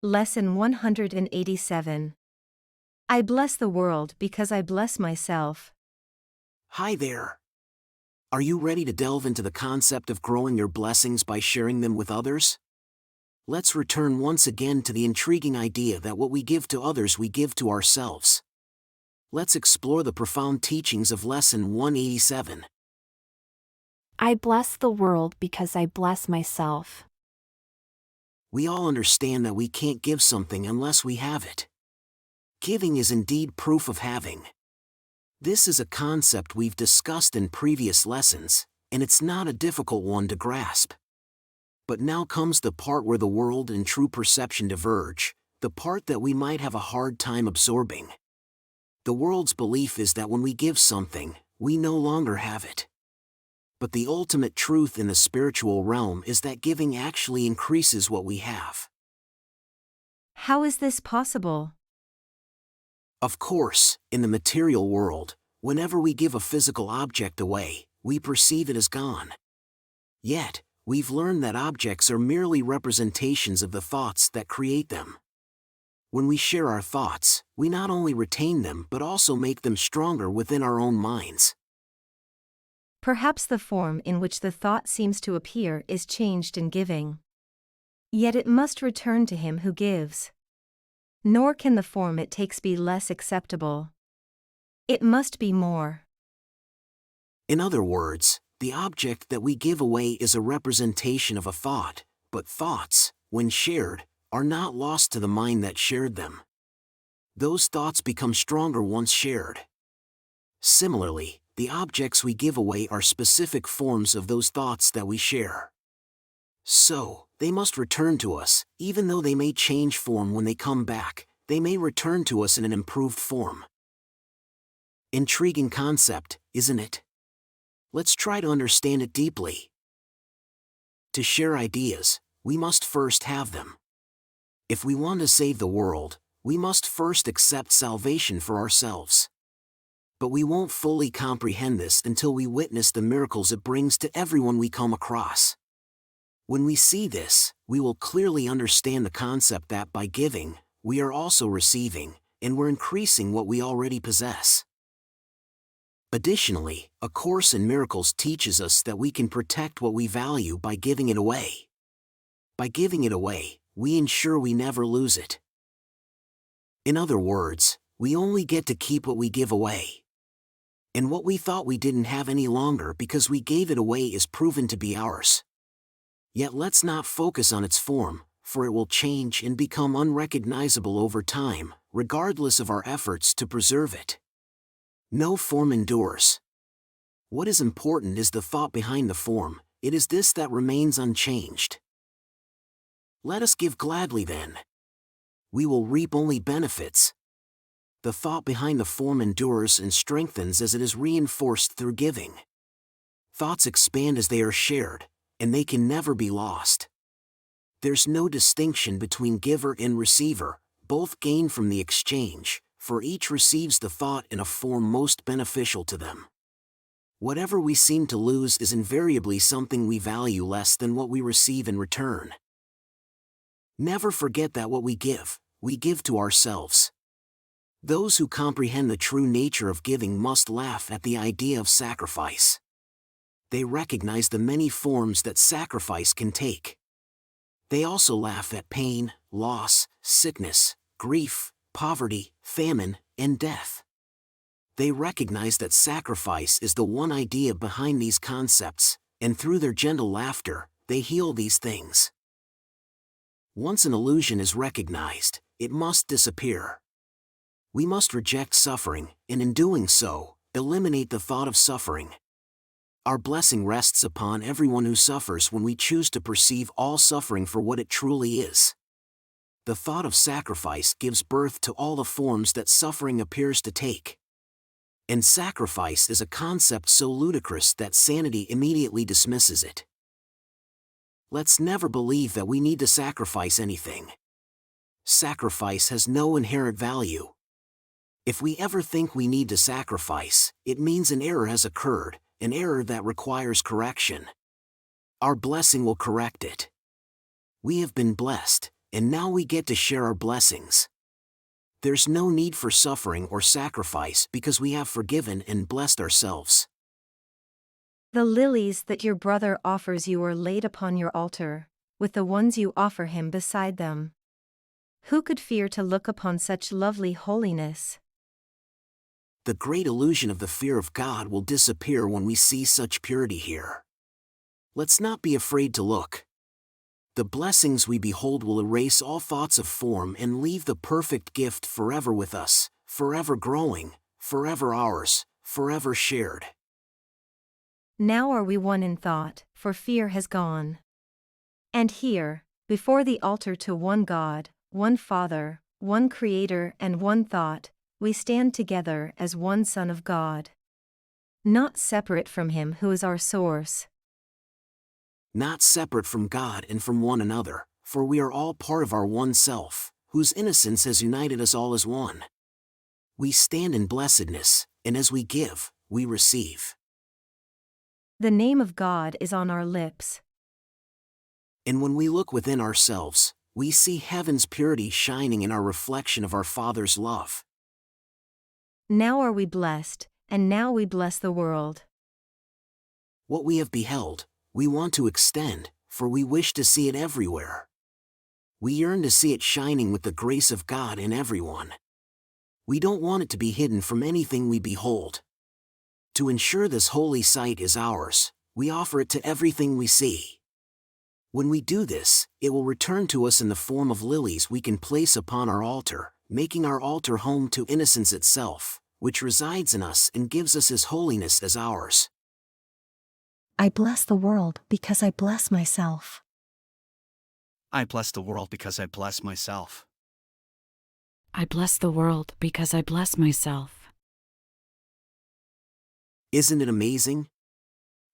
Lesson 187. I bless the world because I bless myself. Hi there. Are you ready to delve into the concept of growing your blessings by sharing them with others? Let's return once again to the intriguing idea that what we give to others we give to ourselves. Let's explore the profound teachings of Lesson 187. I bless the world because I bless myself. We all understand that we can't give something unless we have it. Giving is indeed proof of having. This is a concept we've discussed in previous lessons, and it's not a difficult one to grasp. But now comes the part where the world and true perception diverge, the part that we might have a hard time absorbing. The world's belief is that when we give something, we no longer have it. But the ultimate truth in the spiritual realm is that giving actually increases what we have. How is this possible? Of course, in the material world, whenever we give a physical object away, we perceive it as gone. Yet, we've learned that objects are merely representations of the thoughts that create them. When we share our thoughts, we not only retain them but also make them stronger within our own minds. Perhaps the form in which the thought seems to appear is changed in giving. Yet it must return to him who gives. Nor can the form it takes be less acceptable. It must be more. In other words, the object that we give away is a representation of a thought, but thoughts, when shared, are not lost to the mind that shared them. Those thoughts become stronger once shared. Similarly, the objects we give away are specific forms of those thoughts that we share. So, they must return to us, even though they may change form when they come back, they may return to us in an improved form. Intriguing concept, isn't it? Let's try to understand it deeply. To share ideas, we must first have them. If we want to save the world, we must first accept salvation for ourselves. But we won't fully comprehend this until we witness the miracles it brings to everyone we come across. When we see this, we will clearly understand the concept that by giving, we are also receiving, and we're increasing what we already possess. Additionally, A Course in Miracles teaches us that we can protect what we value by giving it away. By giving it away, we ensure we never lose it. In other words, we only get to keep what we give away. And what we thought we didn't have any longer because we gave it away is proven to be ours. Yet let's not focus on its form, for it will change and become unrecognizable over time, regardless of our efforts to preserve it. No form endures. What is important is the thought behind the form, it is this that remains unchanged. Let us give gladly then. We will reap only benefits. The thought behind the form endures and strengthens as it is reinforced through giving. Thoughts expand as they are shared, and they can never be lost. There's no distinction between giver and receiver, both gain from the exchange, for each receives the thought in a form most beneficial to them. Whatever we seem to lose is invariably something we value less than what we receive in return. Never forget that what we give to ourselves. Those who comprehend the true nature of giving must laugh at the idea of sacrifice. They recognize the many forms that sacrifice can take. They also laugh at pain, loss, sickness, grief, poverty, famine, and death. They recognize that sacrifice is the one idea behind these concepts, and through their gentle laughter, they heal these things. Once an illusion is recognized, it must disappear. We must reject suffering, and in doing so, eliminate the thought of suffering. Our blessing rests upon everyone who suffers when we choose to perceive all suffering for what it truly is. The thought of sacrifice gives birth to all the forms that suffering appears to take. And sacrifice is a concept so ludicrous that sanity immediately dismisses it. Let's never believe that we need to sacrifice anything. Sacrifice has no inherent value. If we ever think we need to sacrifice, it means an error has occurred, an error that requires correction. Our blessing will correct it. We have been blessed, and now we get to share our blessings. There's no need for suffering or sacrifice because we have forgiven and blessed ourselves. The lilies that your brother offers you are laid upon your altar, with the ones you offer him beside them. Who could fear to look upon such lovely holiness? The great illusion of the fear of God will disappear when we see such purity here. Let's not be afraid to look. The blessings we behold will erase all thoughts of form and leave the perfect gift forever with us, forever growing, forever ours, forever shared. Now are we one in thought, for fear has gone. And here, before the altar to one God, one Father, one Creator and one thought, we stand together as one Son of God. Not separate from Him who is our source. Not separate from God and from one another, for we are all part of our one self, whose innocence has united us all as one. We stand in blessedness, and as we give, we receive. The name of God is on our lips. And when we look within ourselves, we see heaven's purity shining in our reflection of our Father's love. Now are we blessed, and now we bless the world. What we have beheld, we want to extend, for we wish to see it everywhere. We yearn to see it shining with the grace of God in everyone. We don't want it to be hidden from anything we behold. To ensure this holy sight is ours, we offer it to everything we see. When we do this, it will return to us in the form of lilies we can place upon our altar, making our altar home to innocence itself, which resides in us and gives us His holiness as ours. I bless the world because I bless myself. I bless the world because I bless myself. I bless the world because I bless myself. Isn't it amazing?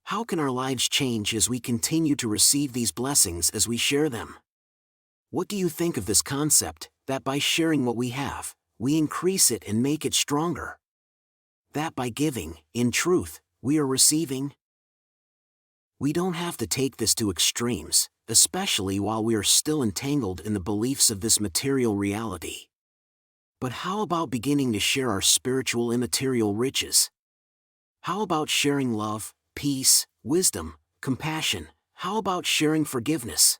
How can our lives change as we continue to receive these blessings as we share them? What do you think of this concept, that by sharing what we have, we increase it and make it stronger? That by giving, in truth, we are receiving? We don't have to take this to extremes, especially while we are still entangled in the beliefs of this material reality. But how about beginning to share our spiritual immaterial riches? How about sharing love, peace, wisdom, compassion? How about sharing forgiveness?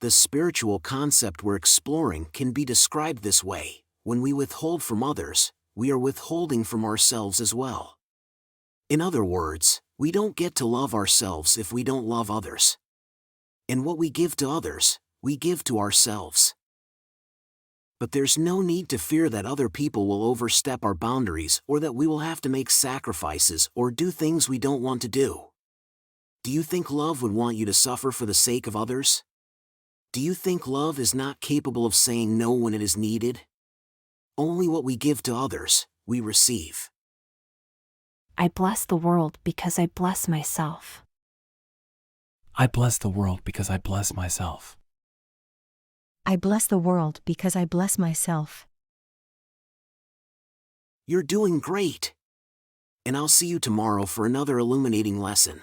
The spiritual concept we're exploring can be described this way: when we withhold from others, we are withholding from ourselves as well. In other words, we don't get to love ourselves if we don't love others. And what we give to others, we give to ourselves. But there's no need to fear that other people will overstep our boundaries or that we will have to make sacrifices or do things we don't want to do. Do you think love would want you to suffer for the sake of others? Do you think love is not capable of saying no when it is needed? Only what we give to others, we receive. I bless the world because I bless myself. I bless the world because I bless myself. I bless the world because I bless myself. You're doing great. And I'll see you tomorrow for another illuminating lesson.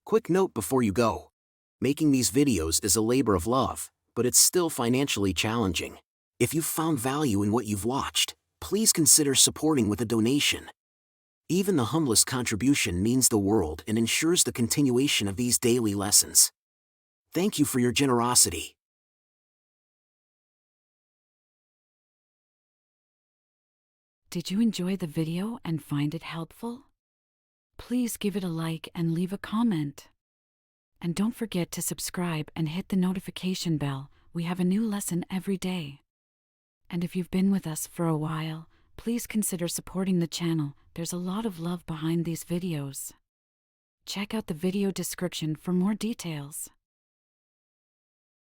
Quick note before you go. Making these videos is a labor of love, but it's still financially challenging. If you've found value in what you've watched, please consider supporting with a donation. Even the humblest contribution means the world and ensures the continuation of these daily lessons. Thank you for your generosity. Did you enjoy the video and find it helpful? Please give it a like and leave a comment. And don't forget to subscribe and hit the notification bell. We have a new lesson every day. And if you've been with us for a while, please consider supporting the channel. There's a lot of love behind these videos. Check out the video description for more details.